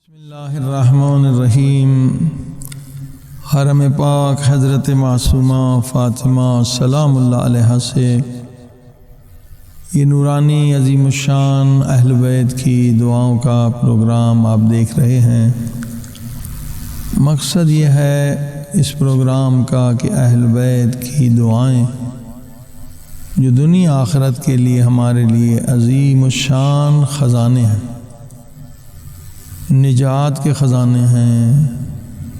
بسم اللہ الرحمن الرحیم۔ حرم پاک حضرت معصومہ فاطمہ سلام اللہ علیہا سے یہ نورانی عظیم الشان اہل بیت کی دعاؤں کا پروگرام آپ دیکھ رہے ہیں۔ مقصد یہ ہے اس پروگرام کا کہ اہل بیت کی دعائیں جو دنیا آخرت کے لیے ہمارے لیے عظیم الشان خزانے ہیں، نجات کے خزانے ہیں،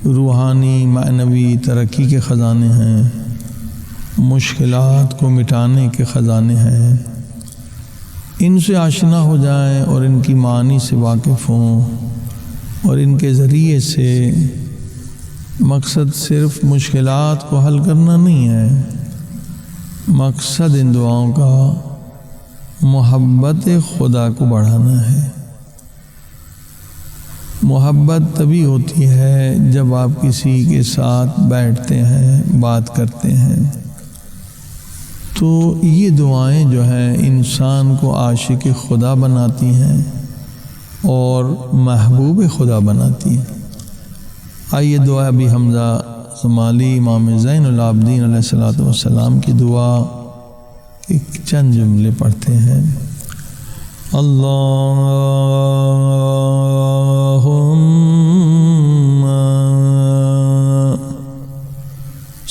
روحانی معنوی ترقی کے خزانے ہیں، مشکلات کو مٹانے کے خزانے ہیں، ان سے آشنا ہو جائیں اور ان کی معانی سے واقف ہوں، اور ان کے ذریعے سے مقصد صرف مشکلات کو حل کرنا نہیں ہے، مقصد ان دعاؤں کا محبت خدا کو بڑھانا ہے۔ محبت تبھی ہوتی ہے جب آپ کسی کے ساتھ بیٹھتے ہیں، بات کرتے ہیں، تو یہ دعائیں جو ہیں انسان کو عاشق خدا بناتی ہیں اور محبوب خدا بناتی ہیں۔ آئیے دعا ابی حمزہ شمالی امام زین العابدین علیہ السلام کی دعا کے چند جملے پڑھتے ہیں۔ اللہم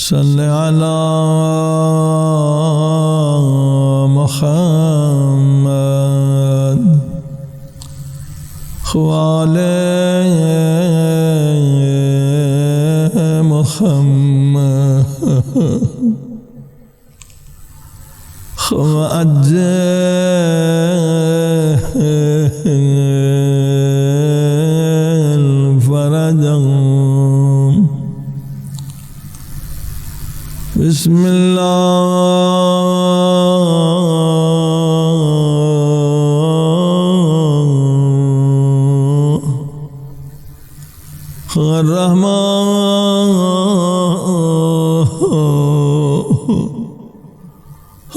صلی علی محمد وعلی محمد وعجل فرجهم بسم اللہ الرحمن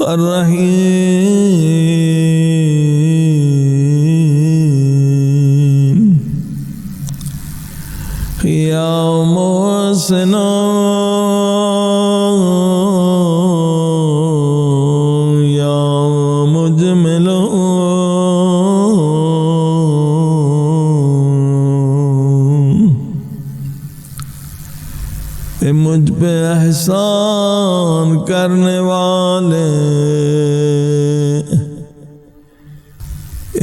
الرحیم یا محسن یا مجمل مجھ پہ احسان کرنے والے،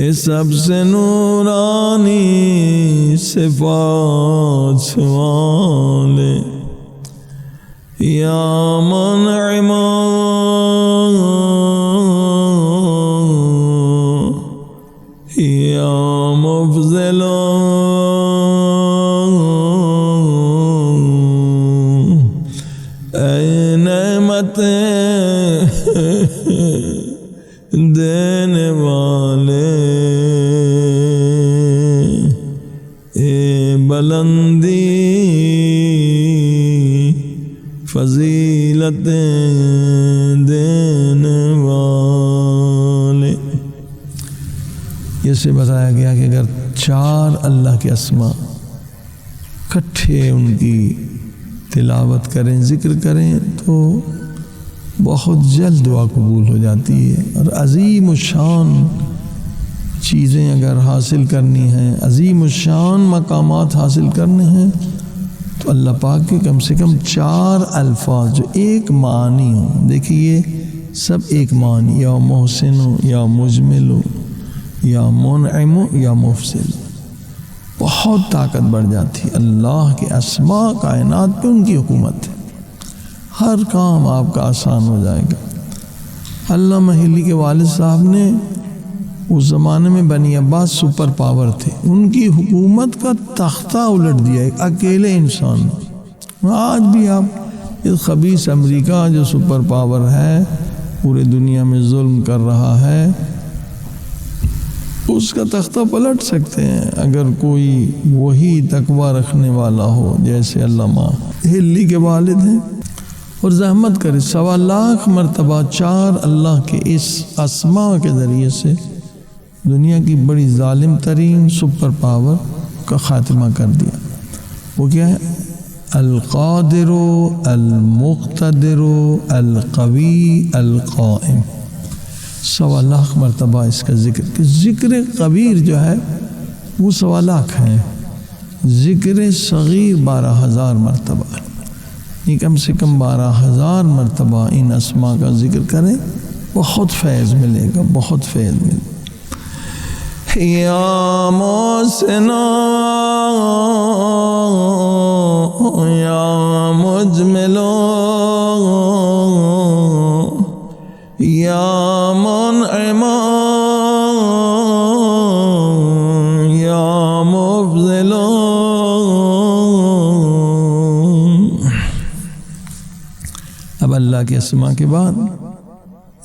اس سب سے نورانی صفات والے، یا منعم یا مفضل اے نعمتیں دینے والے، اے بلندی فضیلتیں دینے والے۔ یہ سے بتایا گیا کہ اگر چار اللہ کے اسماء کٹھے ان کی تلاوت کریں، ذکر کریں، تو بہت جلد دعا قبول ہو جاتی ہے۔ اور عظیم الشان چیزیں اگر حاصل کرنی ہیں، عظیم الشان مقامات حاصل کرنے ہیں، تو اللہ پاک کے کم سے کم چار الفاظ جو ایک معنی ہوں، دیکھیے یہ سب ایک معنی، یا محسن یا مجمل یا منعم یا مفضل، بہت طاقت بڑھ جاتی۔ اللہ کے اسماء کائنات پہ ان کی حکومت ہے، ہر کام آپ کا آسان ہو جائے گا۔ علامہ حلی کے والد صاحب نے اس زمانے میں بنی عباس سپر پاور تھے، ان کی حکومت کا تختہ الٹ دیا ایک اکیلے انسان نے۔ آج بھی آپ اس خبیث امریکہ جو سپر پاور ہے، پورے دنیا میں ظلم کر رہا ہے، اس کا تختہ پلٹ سکتے ہیں اگر کوئی وہی تقوی رکھنے والا ہو جیسے علامہ حلی کے والد ہیں، اور زحمت کرے 1.25 لاکھ مرتبہ چار اللہ کے اس اسماء کے ذریعے سے دنیا کی بڑی ظالم ترین سپر پاور کا خاتمہ کر دیا۔ وہ کیا ہے؟ القادر المقتدر القوی القائم۔ 1.25 لاکھ مرتبہ اس کا ذکر، کہ ذکر کبیر جو ہے وہ 1.25 لاکھ ہے، ذکر صغیر 12,000 مرتبہ، یہ کم سے کم 12,000 مرتبہ ان اسماء کا ذکر کریں، بہت فیض ملے گا، بہت فیض ملے گا۔ یا محسنا یا مجملو یا منعما یا مفضلو۔ اب اللہ کے اسماء کے بعد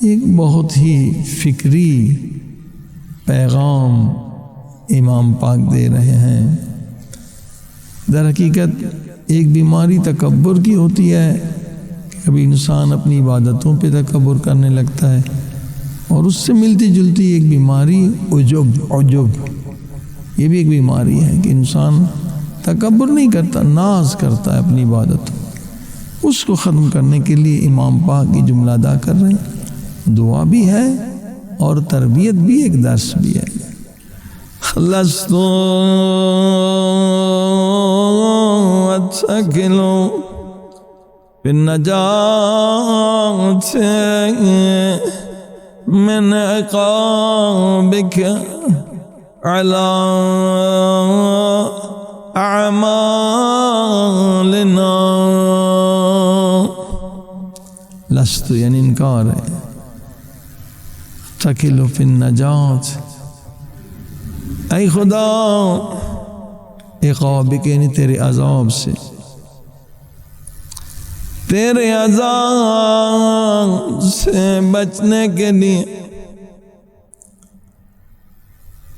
ایک بہت ہی فکری پیغام امام پاک دے رہے ہیں۔ در حقیقت ایک بیماری تکبر کی ہوتی ہے کہ کبھی انسان اپنی عبادتوں پہ تکبر کرنے لگتا ہے، اور اس سے ملتی جلتی ایک بیماری عجب، یہ بھی ایک بیماری ہے کہ انسان تکبر نہیں کرتا، ناز کرتا ہے اپنی عبادتوں۔ اس کو ختم کرنے کے لیے امام پاک کی جملہ ادا کر رہے ہیں، دعا بھی ہے اور تربیت بھی، ایک درس بھی ہے۔ لست اتکل بالنجاة من عقابك على اعمالنا۔ لست یعنی انکار ہے، تکل فی النجات، اے خدا عقابک یعنی تیرے عذاب سے، تیرے عذاب سے بچنے کے لیے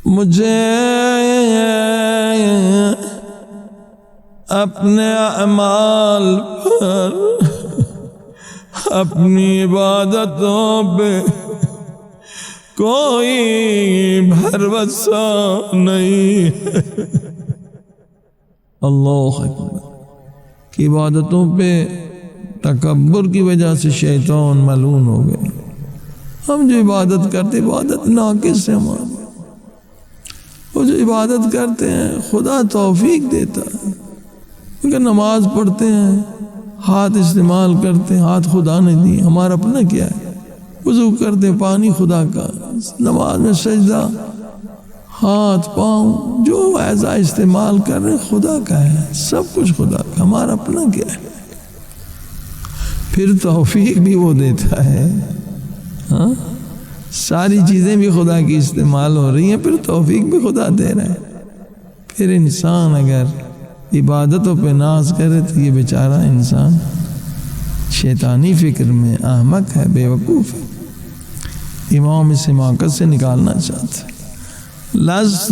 مجھے اپنے اعمال پر، اپنی عبادتوں پہ کوئی بھروسہ نہیں ہے۔ اللہ اکبر، کہ عبادتوں پہ تکبر کی وجہ سے شیطان ملعون ہو گئے۔ ہم جو عبادت کرتے، عبادت ناقص ہے ہماری، وہ جو عبادت کرتے ہیں خدا توفیق دیتا ہے، کیونکہ نماز پڑھتے ہیں، ہاتھ استعمال کرتے ہیں، ہاتھ خدا نے دی، ہمارا اپنا کیا ہے؟ وضو کرتے پانی خدا کا، نماز میں سجدہ، ہاتھ پاؤں جو اعضاء استعمال کر رہے ہیں خدا کا ہے، سب کچھ خدا کا، ہمارا اپنا کیا ہے؟ پھر توفیق بھی وہ دیتا ہے، ہاں ساری چیزیں بھی خدا کی استعمال ہو رہی ہیں، پھر توفیق بھی خدا دے رہا ہے۔ پھر انسان اگر عبادتوں پہ ناز کرے تو یہ بیچارہ انسان شیطانی فکر میں احمق ہے، بے وقوف ہے۔ امام اس حماقت سے نکالنا چاہتے ہیں۔ لست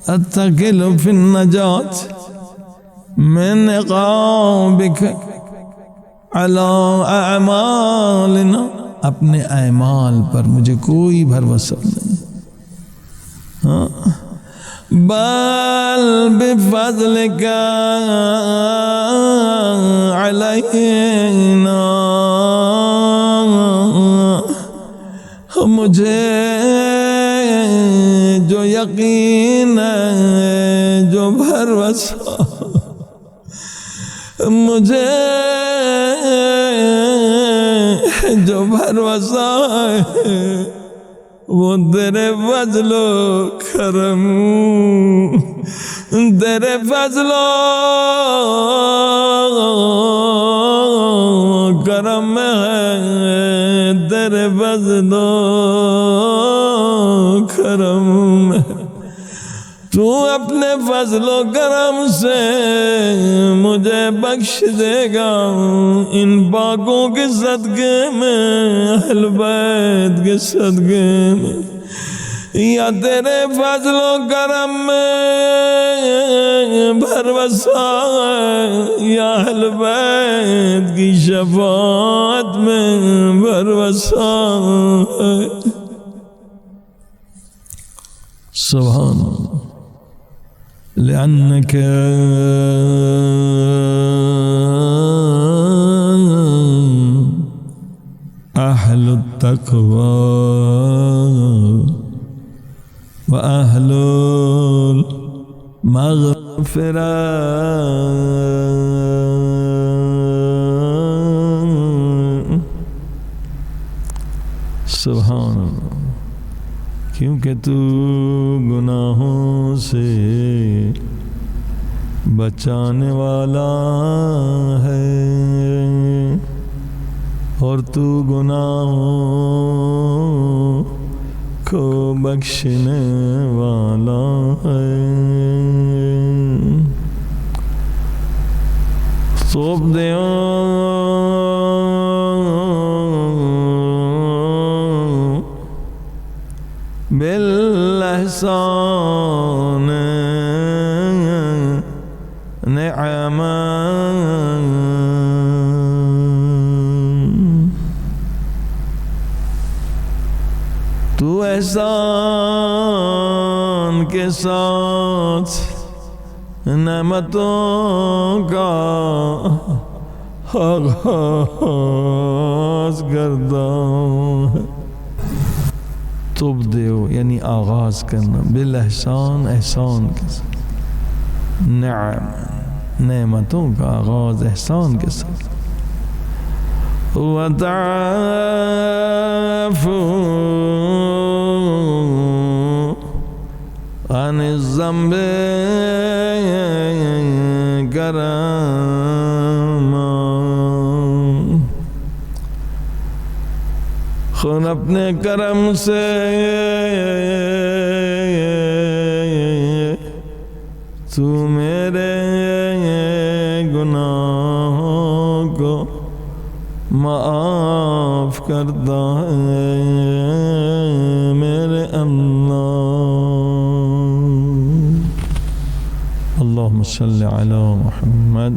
اتکل فی النجات من عقابک علی اعمالنا، اپنے اعمال پر مجھے کوئی بھروسہ نہیں، ہاں بل بفضلک علینا، مجھے جو یقین ہے، جو بھروسہ مجھے جو بھروسہ ہے، وہ تیرے فضل و کرم، تیرے فضل و کرم ہے، تیرے فضل و کرم ہے۔ تو اپنے فضل و کرم سے مجھے بخش دے گا، ان پاکوں کے صدقے میں، اہل بیت کے صدقے میں، یا تیرے فضل و کرم میں بھروسہ ہے، یا اہل بیت کی شفاعت میں بھروسہ ہے۔ سبحان اللہ۔ لأنك أهل التقوى وأهل المغفرة. سبحان اللہ. کیونکہ تو گناہوں سے بچانے والا ہے اور تو گناہوں کو بخشنے والا ہے. سونپ دیو بالإحسان نعما تو احسان کے ساتھ نعمتوں کا آغاز کرتا ہے. تبدیو یعنی آغاز کرنا، بالاحسان احسان کے ساتھ، نعم نعمتوں کا آغاز احسان کے ساتھ. وتعفو عن الذنب کرما. خود اپنے کرم سے تو میرے گناہوں کو معاف کرتا ہے میرے اللہ. اللہم صلی علی محمد.